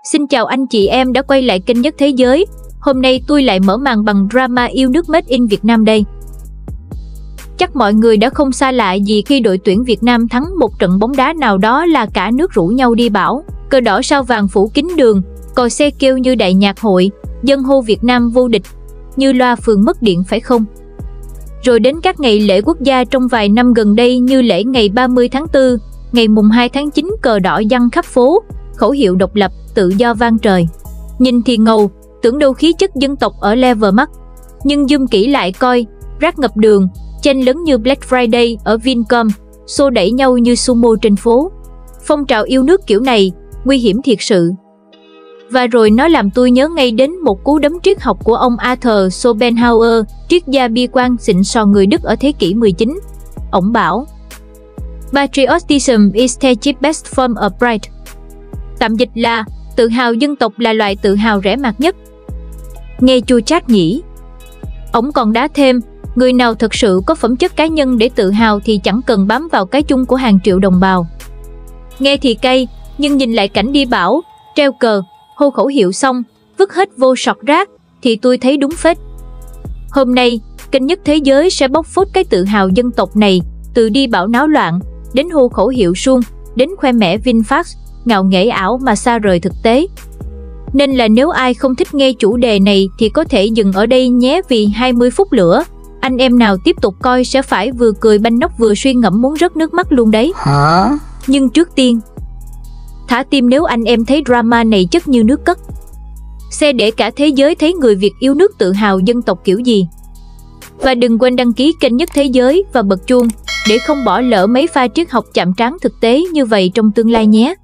Xin chào anh chị em đã quay lại kênh Nhất Thế Giới. Hôm nay tôi lại mở màn bằng drama yêu nước Made in Việt Nam đây. Chắc mọi người đã không xa lạ gì khi đội tuyển Việt Nam thắng một trận bóng đá nào đó là cả nước rủ nhau đi bão, cờ đỏ sao vàng phủ kín đường, còi xe kêu như đại nhạc hội, dân hô Việt Nam vô địch, như loa phường mất điện phải không? Rồi đến các ngày lễ quốc gia trong vài năm gần đây như lễ ngày 30 tháng 4, ngày mùng 2 tháng 9 cờ đỏ giăng khắp phố, khẩu hiệu độc lập, tự do vang trời. Nhìn thì ngầu, tưởng đâu khí chất dân tộc ở level mắt. Nhưng zoom kỹ lại coi, rác ngập đường, chen lấn như Black Friday ở Vincom, xô đẩy nhau như sumo trên phố. Phong trào yêu nước kiểu này, nguy hiểm thiệt sự. Và rồi nó làm tôi nhớ ngay đến một cú đấm triết học của ông Arthur Schopenhauer, triết gia bi quan xịn sò người Đức ở thế kỷ 19. Ông bảo, Patriotism is the cheapest form of pride. Tạm dịch là, tự hào dân tộc là loại tự hào rẻ mạt nhất. Nghe chua chát nhỉ. Ông còn đá thêm, người nào thật sự có phẩm chất cá nhân để tự hào thì chẳng cần bám vào cái chung của hàng triệu đồng bào. Nghe thì cay, nhưng nhìn lại cảnh đi bão, treo cờ, hô khẩu hiệu xong, vứt hết vô sọt rác, thì tôi thấy đúng phết. Hôm nay, kênh Nhất Thế Giới sẽ bóc phốt cái tự hào dân tộc này, từ đi bão náo loạn, đến hô khẩu hiệu suông, đến khoe mẽ VinFast, ngạo nghễ ảo mà xa rời thực tế. Nên là nếu ai không thích nghe chủ đề này thì có thể dừng ở đây nhé, vì 20 phút nữa, anh em nào tiếp tục coi sẽ phải vừa cười banh nóc vừa suy ngẫm muốn rớt nước mắt luôn đấy. Hả? Nhưng trước tiên, thả tim nếu anh em thấy drama này chất như nước cất. Xe để cả thế giới thấy người Việt yêu nước tự hào dân tộc kiểu gì. Và đừng quên đăng ký kênh Nhất Thế Giới và bật chuông để không bỏ lỡ mấy pha triết học chạm trán thực tế như vậy trong tương lai nhé.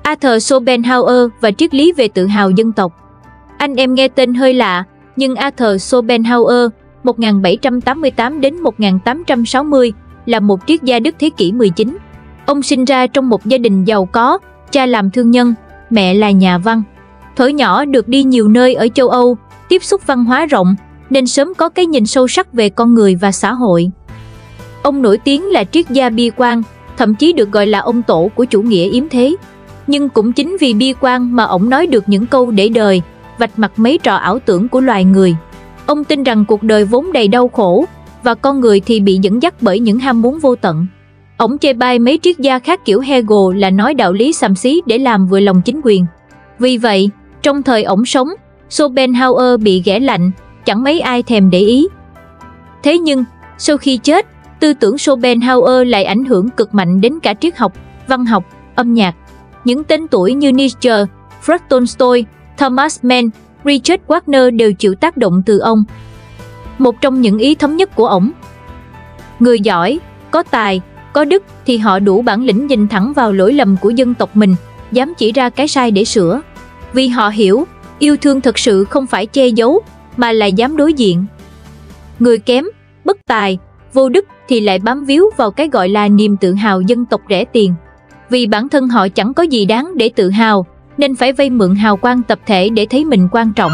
Arthur Schopenhauer và triết lý về tự hào dân tộc. Anh em nghe tên hơi lạ, nhưng Arthur Schopenhauer 1788 đến 1860 là một triết gia Đức thế kỷ 19. Ông sinh ra trong một gia đình giàu có, cha làm thương nhân, mẹ là nhà văn. Thuở nhỏ được đi nhiều nơi ở châu Âu, tiếp xúc văn hóa rộng, nên sớm có cái nhìn sâu sắc về con người và xã hội. Ông nổi tiếng là triết gia bi quan, thậm chí được gọi là ông tổ của chủ nghĩa yếm thế. Nhưng cũng chính vì bi quan mà ông nói được những câu để đời, vạch mặt mấy trò ảo tưởng của loài người. Ông tin rằng cuộc đời vốn đầy đau khổ, và con người thì bị dẫn dắt bởi những ham muốn vô tận. Ông chê bai mấy triết gia khác kiểu Hegel là nói đạo lý xàm xí để làm vừa lòng chính quyền. Vì vậy, trong thời ổng sống, Schopenhauer bị ghẻ lạnh, chẳng mấy ai thèm để ý. Thế nhưng, sau khi chết, tư tưởng Schopenhauer lại ảnh hưởng cực mạnh đến cả triết học, văn học, âm nhạc. Những tên tuổi như Nietzsche, Franz Tolstoy, Thomas Mann, Richard Wagner đều chịu tác động từ ông. Một trong những ý thấm nhất của ổng: người giỏi, có tài, có đức thì họ đủ bản lĩnh nhìn thẳng vào lỗi lầm của dân tộc mình, dám chỉ ra cái sai để sửa. Vì họ hiểu, yêu thương thật sự không phải che giấu, mà là dám đối diện. Người kém, bất tài, vô đức thì lại bám víu vào cái gọi là niềm tự hào dân tộc rẻ tiền. Vì bản thân họ chẳng có gì đáng để tự hào, nên phải vay mượn hào quang tập thể để thấy mình quan trọng.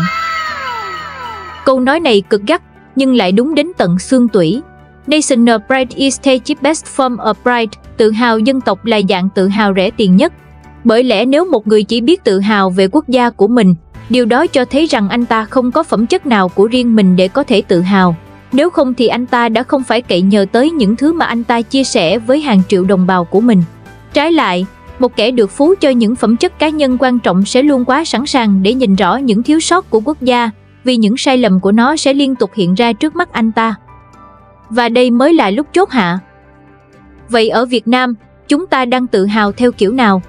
Câu nói này cực gắt, nhưng lại đúng đến tận xương tủy. National pride is the cheapest form of pride. Tự hào dân tộc là dạng tự hào rẻ tiền nhất. Bởi lẽ nếu một người chỉ biết tự hào về quốc gia của mình, điều đó cho thấy rằng anh ta không có phẩm chất nào của riêng mình để có thể tự hào. Nếu không thì anh ta đã không phải cậy nhờ tới những thứ mà anh ta chia sẻ với hàng triệu đồng bào của mình. Trái lại, một kẻ được phú cho những phẩm chất cá nhân quan trọng sẽ luôn quá sẵn sàng để nhìn rõ những thiếu sót của quốc gia, vì những sai lầm của nó sẽ liên tục hiện ra trước mắt anh ta. Và đây mới là lúc chốt hạ. Vậy ở Việt Nam, chúng ta đang tự hào theo kiểu nào?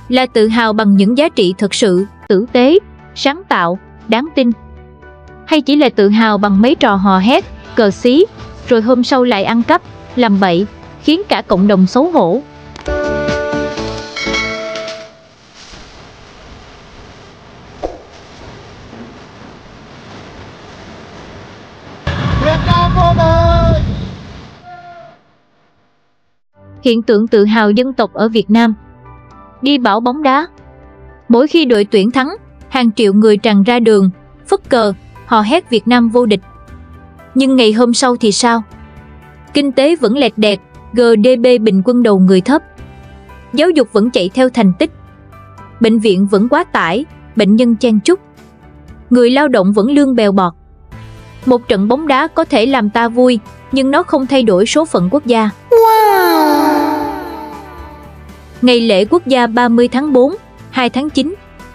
Là tự hào bằng những giá trị thật sự, tử tế, sáng tạo, đáng tin? Hay chỉ là tự hào bằng mấy trò hò hét, cờ xí, rồi hôm sau lại ăn cắp, làm bậy, khiến cả cộng đồng xấu hổ? Hiện tượng tự hào dân tộc ở Việt Nam. Đi bão bóng đá. Mỗi khi đội tuyển thắng, hàng triệu người tràn ra đường, phất cờ, hò hét Việt Nam vô địch. Nhưng ngày hôm sau thì sao? Kinh tế vẫn lẹt đẹt, GDP bình quân đầu người thấp. Giáo dục vẫn chạy theo thành tích. bệnh viện vẫn quá tải, bệnh nhân chen chúc, người lao động vẫn lương bèo bọt. Một trận bóng đá có thể làm ta vui, nhưng nó không thay đổi số phận quốc gia. Ngày lễ quốc gia 30 tháng 4, 2 tháng 9,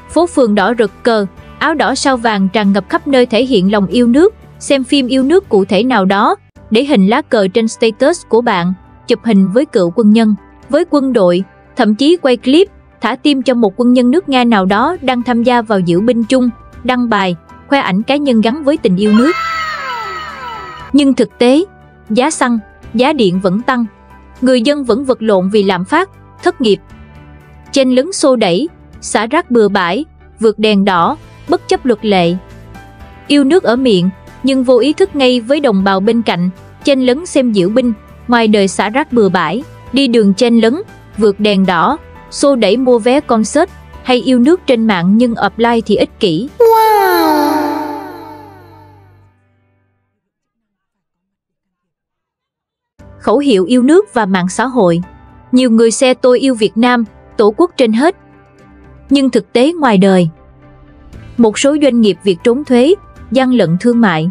phố phường đỏ rực cờ, áo đỏ sao vàng tràn ngập khắp nơi thể hiện lòng yêu nước, xem phim yêu nước cụ thể nào đó, để hình lá cờ trên status của bạn, chụp hình với cựu quân nhân, với quân đội, thậm chí quay clip, thả tim cho một quân nhân nước Nga nào đó đang tham gia vào diễu binh chung, đăng bài, khoe ảnh cá nhân gắn với tình yêu nước. Nhưng thực tế, giá xăng, giá điện vẫn tăng, người dân vẫn vật lộn vì lạm phát, thất nghiệp. Chen lấn xô đẩy, xả rác bừa bãi, vượt đèn đỏ, bất chấp luật lệ. Yêu nước ở miệng, nhưng vô ý thức ngay với đồng bào bên cạnh, chen lấn xem diễu binh, ngoài đời xả rác bừa bãi, đi đường chen lấn, vượt đèn đỏ, xô đẩy mua vé concert, hay yêu nước trên mạng nhưng offline thì ích kỷ. Khẩu hiệu yêu nước và mạng xã hội. Nhiều người xe tôi yêu Việt Nam, tổ quốc trên hết. Nhưng thực tế ngoài đời, một số doanh nghiệp Việt trốn thuế, gian lận thương mại.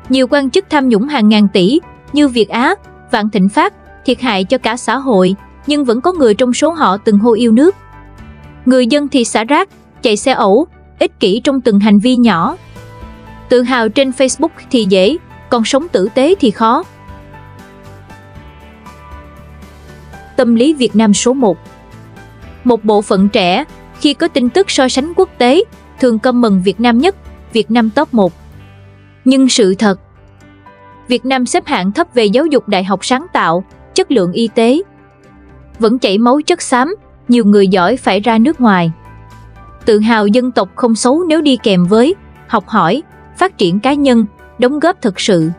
Nhiều quan chức tham nhũng hàng ngàn tỷ như Việt Á, Vạn Thịnh Phát, thiệt hại cho cả xã hội, nhưng vẫn có người trong số họ từng hô yêu nước. Người dân thì xả rác, chạy xe ẩu, ích kỷ trong từng hành vi nhỏ. Tự hào trên Facebook thì dễ, còn sống tử tế thì khó. Tâm lý Việt Nam số 1. Một bộ phận trẻ, khi có tin tức so sánh quốc tế, thường comment Việt Nam nhất, Việt Nam top 1. Nhưng sự thật, Việt Nam xếp hạng thấp về giáo dục đại học sáng tạo, chất lượng y tế. Vẫn chảy máu chất xám, nhiều người giỏi phải ra nước ngoài. Tự hào dân tộc không xấu nếu đi kèm với học hỏi, phát triển cá nhân, đóng góp thực sự.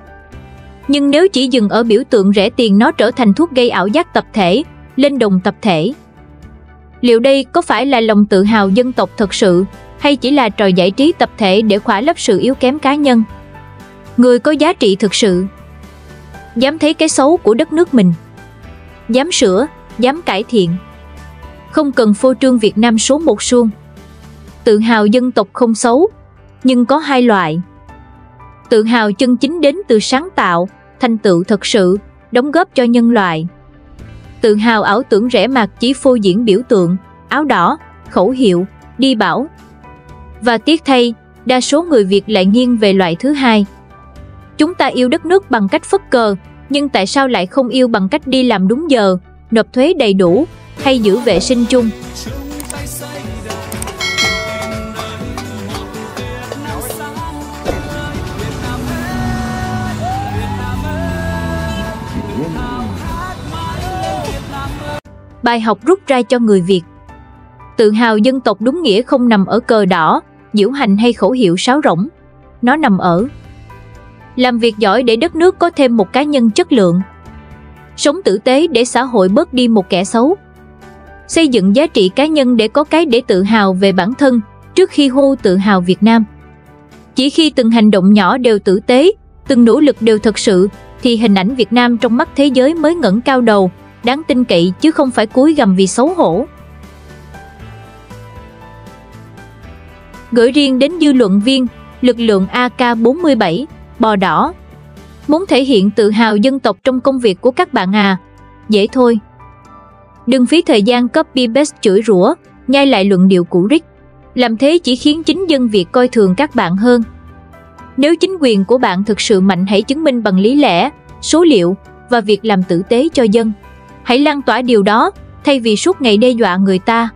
Nhưng nếu chỉ dừng ở biểu tượng rẻ tiền, nó trở thành thuốc gây ảo giác tập thể, lên đồng tập thể. Liệu đây có phải là lòng tự hào dân tộc thật sự, hay chỉ là trò giải trí tập thể để khỏa lấp sự yếu kém cá nhân? Người có giá trị thực sự dám thấy cái xấu của đất nước mình, dám sửa, dám cải thiện. Không cần phô trương Việt Nam số 1 suông. Tự hào dân tộc không xấu, nhưng có hai loại. Tự hào chân chính đến từ sáng tạo, thành tựu thật sự, đóng góp cho nhân loại. Tự hào ảo tưởng rẻ mạt chỉ phô diễn biểu tượng, áo đỏ, khẩu hiệu, đi bảo. Và tiếc thay, đa số người Việt lại nghiêng về loại thứ hai. Chúng ta yêu đất nước bằng cách phất cờ, nhưng tại sao lại không yêu bằng cách đi làm đúng giờ, nộp thuế đầy đủ, hay giữ vệ sinh chung? Bài học rút ra cho người Việt. Tự hào dân tộc đúng nghĩa không nằm ở cờ đỏ, diễu hành hay khẩu hiệu sáo rỗng. Nó nằm ở làm việc giỏi để đất nước có thêm một cá nhân chất lượng, sống tử tế để xã hội bớt đi một kẻ xấu, xây dựng giá trị cá nhân để có cái để tự hào về bản thân trước khi hô tự hào Việt Nam. Chỉ khi từng hành động nhỏ đều tử tế, từng nỗ lực đều thật sự, thì hình ảnh Việt Nam trong mắt thế giới mới ngẩng cao đầu, đáng tin cậy chứ không phải cúi gằm vì xấu hổ. Gửi riêng đến dư luận viên, lực lượng AK-47, bò đỏ. Muốn thể hiện tự hào dân tộc trong công việc của các bạn à? Dễ thôi. Đừng phí thời gian copy paste chửi rủa, nhai lại luận điệu cũ rích. Làm thế chỉ khiến chính dân Việt coi thường các bạn hơn. Nếu chính quyền của bạn thực sự mạnh, hãy chứng minh bằng lý lẽ, số liệu và việc làm tử tế cho dân. Hãy lan tỏa điều đó, thay vì suốt ngày đe dọa người ta.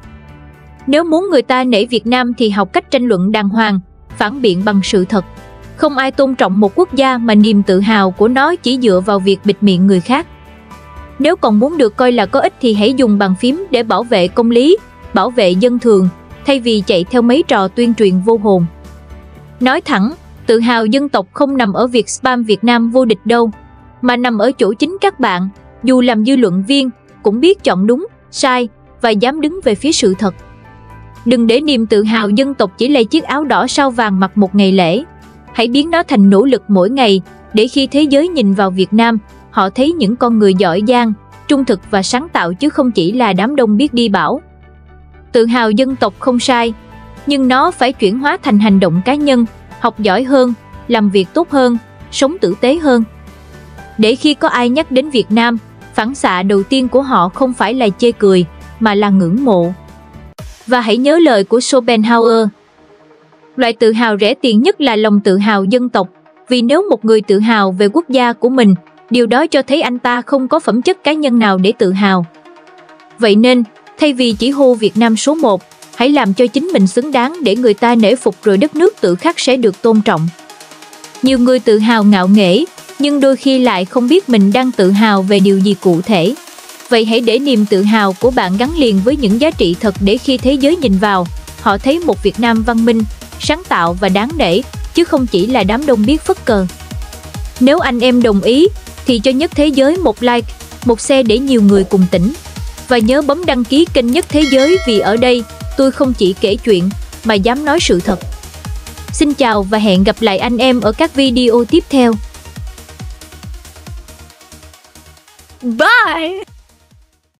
Nếu muốn người ta nể Việt Nam thì học cách tranh luận đàng hoàng, phản biện bằng sự thật. Không ai tôn trọng một quốc gia mà niềm tự hào của nó chỉ dựa vào việc bịt miệng người khác. Nếu còn muốn được coi là có ích thì hãy dùng bàn phím để bảo vệ công lý, bảo vệ dân thường, thay vì chạy theo mấy trò tuyên truyền vô hồn. Nói thẳng, tự hào dân tộc không nằm ở việc spam Việt Nam vô địch đâu, mà nằm ở chỗ chính các bạn, dù làm dư luận viên, cũng biết chọn đúng, sai và dám đứng về phía sự thật. Đừng để niềm tự hào dân tộc chỉ là chiếc áo đỏ sao vàng mặc một ngày lễ. Hãy biến nó thành nỗ lực mỗi ngày, để khi thế giới nhìn vào Việt Nam, họ thấy những con người giỏi giang, trung thực và sáng tạo chứ không chỉ là đám đông biết đi bảo. Tự hào dân tộc không sai, nhưng nó phải chuyển hóa thành hành động cá nhân, học giỏi hơn, làm việc tốt hơn, sống tử tế hơn. Để khi có ai nhắc đến Việt Nam, phản xạ đầu tiên của họ không phải là chê cười, mà là ngưỡng mộ. Và hãy nhớ lời của Schopenhauer. Loại tự hào rẻ tiền nhất là lòng tự hào dân tộc, vì nếu một người tự hào về quốc gia của mình, điều đó cho thấy anh ta không có phẩm chất cá nhân nào để tự hào. Vậy nên, thay vì chỉ hô Việt Nam số 1, hãy làm cho chính mình xứng đáng để người ta nể phục, rồi đất nước tự khắc sẽ được tôn trọng. Nhiều người tự hào ngạo nghễ, nhưng đôi khi lại không biết mình đang tự hào về điều gì cụ thể. Vậy hãy để niềm tự hào của bạn gắn liền với những giá trị thật, để khi thế giới nhìn vào, họ thấy một Việt Nam văn minh, sáng tạo và đáng nể, chứ không chỉ là đám đông biết phất cờ. Nếu anh em đồng ý, thì cho Nhất Thế Giới một like, một share để nhiều người cùng tỉnh. Và nhớ bấm đăng ký kênh Nhất Thế Giới, vì ở đây, tôi không chỉ kể chuyện, mà dám nói sự thật. Xin chào và hẹn gặp lại anh em ở các video tiếp theo. Bye!